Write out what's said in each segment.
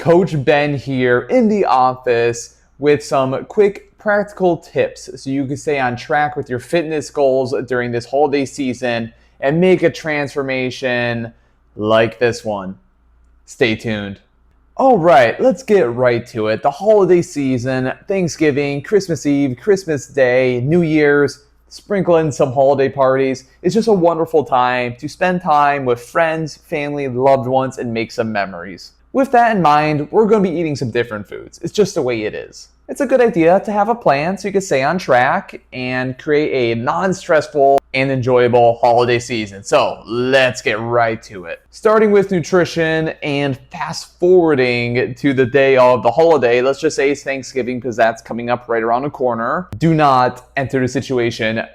Coach Ben here in the office with some quick practical tips so you can stay on track with your fitness goals during this holiday season and make a transformation like this one. Stay tuned. All right, let's get right to it. The holiday season, Thanksgiving, Christmas Eve, Christmas Day, New Year's, sprinkle in some holiday parties. It's just a wonderful time to spend time with friends, family, loved ones, and make some memories. With that in mind, we're going to be eating some different foods. It's just the way it is. It's a good idea to have a plan so you can stay on track and create a non-stressful and enjoyable holiday season. So let's get right to it. Starting with nutrition and fast forwarding to the day of the holiday, let's just say it's Thanksgiving because that's coming up right around the corner. Do not enter the situation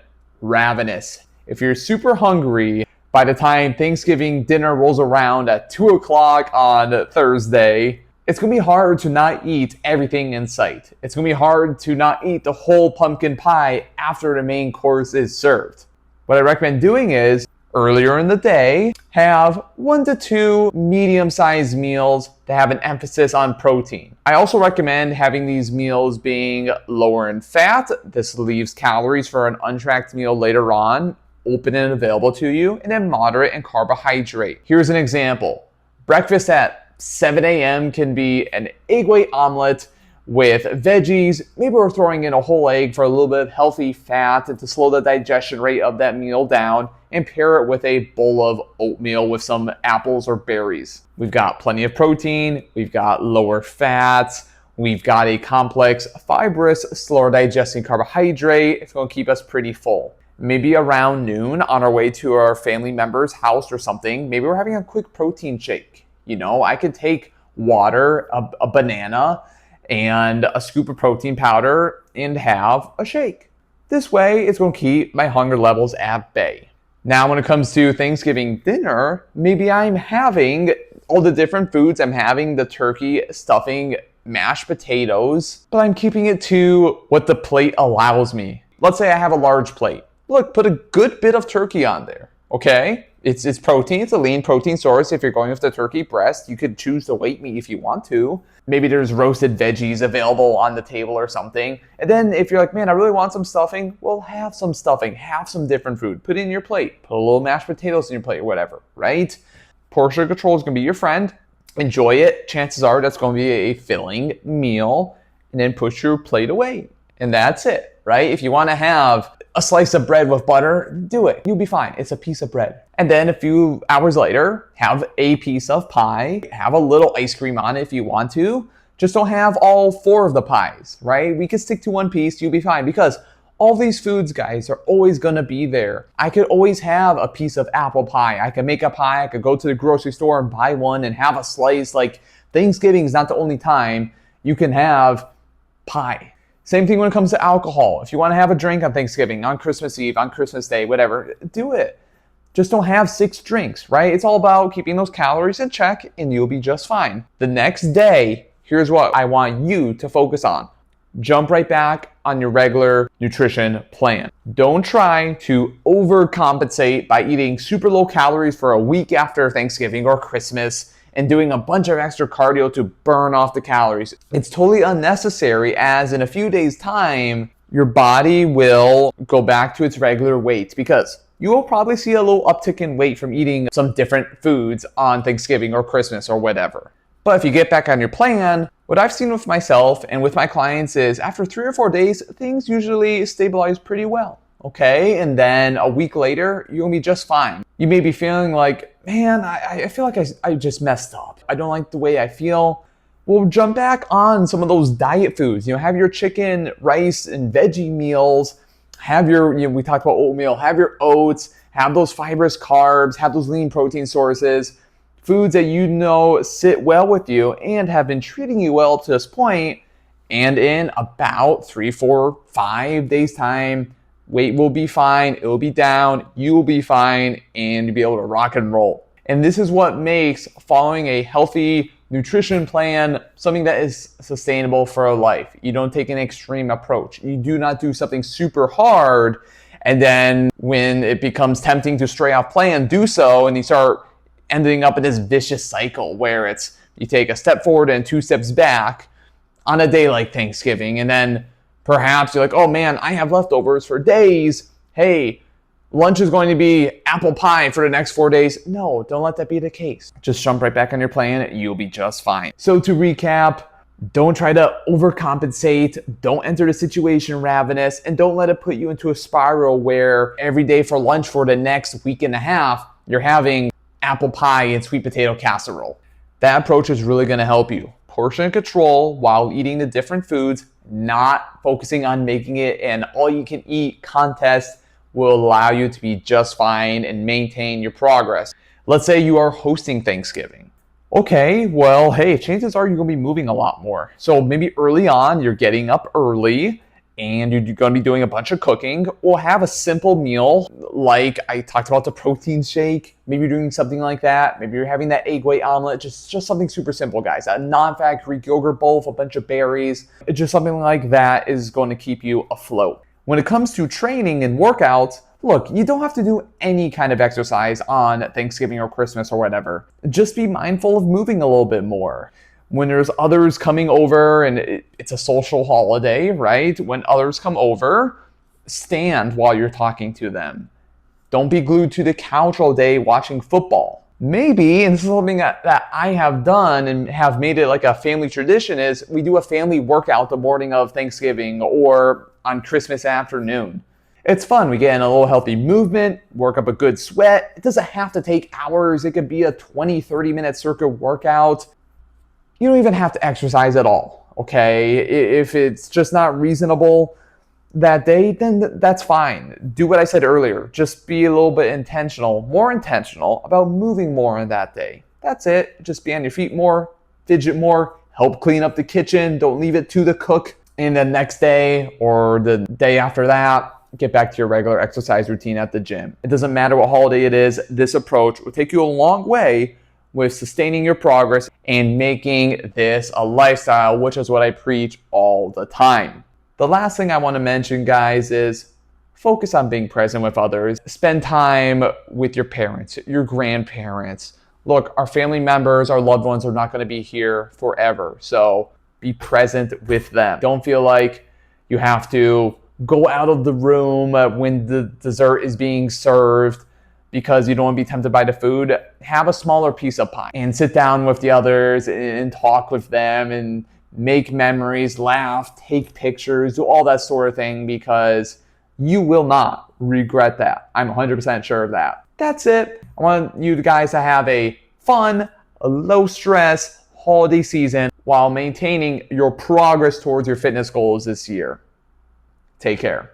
ravenous. If you're super hungry, by the time Thanksgiving dinner rolls around at 2 o'clock on Thursday, it's going to be hard to not eat everything in sight. It's going to be hard to not eat the whole pumpkin pie after the main course is served. What I recommend doing is, earlier in the day, have 1 to 2 medium-sized meals that have an emphasis on protein. I also recommend having these meals being lower in fat. This leaves calories for an untracked meal later on, open and available to you, and then moderate in carbohydrate. Here's an example. Breakfast at 7 a.m. can be an egg white omelet with veggies. Maybe we're throwing in a whole egg for a little bit of healthy fat to slow the digestion rate of that meal down, and pair it with a bowl of oatmeal with some apples or berries. We've got plenty of protein, we've got lower fats, we've got a complex, fibrous, slower digesting carbohydrate. It's going to keep us pretty full. Maybe around noon on our way to our family member's house or something, maybe we're having a quick protein shake. You know, I could take water, a banana, and a scoop of protein powder and have a shake. This way, it's going to keep my hunger levels at bay. Now, when it comes to Thanksgiving dinner, maybe I'm having all the different foods. I'm having the turkey, stuffing, mashed potatoes, but I'm keeping it to what the plate allows me. Let's say I have a large plate. Look, put a good bit of turkey on there, okay? It's protein. It's a lean protein source. If you're going with the turkey breast, you could choose the white meat if you want to. Maybe there's roasted veggies available on the table or something. And then if you're like, man, I really want some stuffing, well, have some stuffing. Have some different food. Put it in your plate. Put a little mashed potatoes in your plate or whatever, right? Portion control is going to be your friend. Enjoy it. Chances are that's going to be a filling meal. And then push your plate away. And that's it, right? If you want to have a slice of bread with butter, do it. You'll be fine. It's a piece of bread. And then a few hours later, have a piece of pie. Have a little ice cream on it if you want to. Just don't have all 4 of the pies, right? We could stick to 1 piece. You'll be fine because all these foods, guys, are always going to be there. I could always have a piece of apple pie. I could make a pie. I could go to the grocery store and buy one and have a slice. Like, Thanksgiving is not the only time you can have pie. Same thing when it comes to alcohol. If you want to have a drink on Thanksgiving, on Christmas Eve, on Christmas Day, whatever, do it. Just don't have 6 drinks, right? It's all about keeping those calories in check and you'll be just fine. The next day, here's what I want you to focus on. Jump right back on your regular nutrition plan. Don't try to overcompensate by eating super low calories for a week after Thanksgiving or Christmas and doing a bunch of extra cardio to burn off the calories. It's totally unnecessary, as in a few days' time, your body will go back to its regular weight because you will probably see a little uptick in weight from eating some different foods on Thanksgiving or Christmas or whatever. But if you get back on your plan, what I've seen with myself and with my clients is after 3 or 4 days, things usually stabilize pretty well. Okay, and then a week later, you'll be just fine. You may be feeling like, man, I feel like I just messed up. I don't like the way I feel. Well, jump back on some of those diet foods. Have your chicken, rice, and veggie meals. Have your, we talked about oatmeal. Have your oats. Have those fibrous carbs. Have those lean protein sources. Foods that you know sit well with you and have been treating you well up to this point. And in about 3, 4, 5 days' time, weight will be fine, it will be down, you will be fine, and you'll be able to rock and roll. And this is what makes following a healthy nutrition plan something that is sustainable for a life. You don't take an extreme approach. You do not do something super hard, and then when it becomes tempting to stray off plan, do so, and you start ending up in this vicious cycle where it's You take a step forward and 2 steps back on a day like Thanksgiving, and then perhaps you're like, oh man, I have leftovers for days. Hey, lunch is going to be apple pie for the next 4 days. No, don't let that be the case. Just jump right back on your plan. You'll be just fine. So to recap, don't try to overcompensate. Don't enter the situation ravenous, and don't let it put you into a spiral where every day for lunch for the next week and a half, you're having apple pie and sweet potato casserole. That approach is really going to help you. Portion control while eating the different foods, not focusing on making it an all-you-can-eat contest will allow you to be just fine and maintain your progress. Let's say you are hosting Thanksgiving. Okay, well, hey, chances are you're going to be moving a lot more. So maybe early on, you're getting up early and you're going to be doing a bunch of cooking, or have a simple meal like I talked about the protein shake. Maybe you're doing something like that. Maybe you're having that egg white omelet, just something super simple, guys. A non-fat Greek yogurt bowl with a bunch of berries. Just something like that is going to keep you afloat. When it comes to training and workouts, look, you don't have to do any kind of exercise on Thanksgiving or Christmas or whatever. Just be mindful of moving a little bit more. When there's others coming over and it's a social holiday, right? When others come over, stand while you're talking to them. Don't be glued to the couch all day watching football. Maybe, and this is something that I have done and have made it like a family tradition, is we do a family workout the morning of Thanksgiving or on Christmas afternoon. It's fun. We get in a little healthy movement, work up a good sweat. It doesn't have to take hours. It could be a 20, 30-minute circuit workout. You don't even have to exercise at all, okay? If it's just not reasonable that day, then that's fine. Do what I said earlier. Just be a little bit more intentional about moving more on that day. That's it. Just be on your feet more, fidget more, help clean up the kitchen. Don't leave it to the cook. And the next day or the day after that, get back to your regular exercise routine at the gym. It doesn't matter what holiday it is. This approach will take you a long way with sustaining your progress and making this a lifestyle, which is what I preach all the time. The last thing I want to mention, guys, is focus on being present with others. Spend time with your parents, your grandparents. Look, our family members, our loved ones are not going to be here forever. So be present with them. Don't feel like you have to go out of the room when the dessert is being served because you don't want to be tempted by the food. Have a smaller piece of pie and sit down with the others and talk with them and make memories, laugh, take pictures, do all that sort of thing, because you will not regret that. I'm 100% sure of that. That's it. I want you guys to have a fun, low stress holiday season while maintaining your progress towards your fitness goals this year. Take care.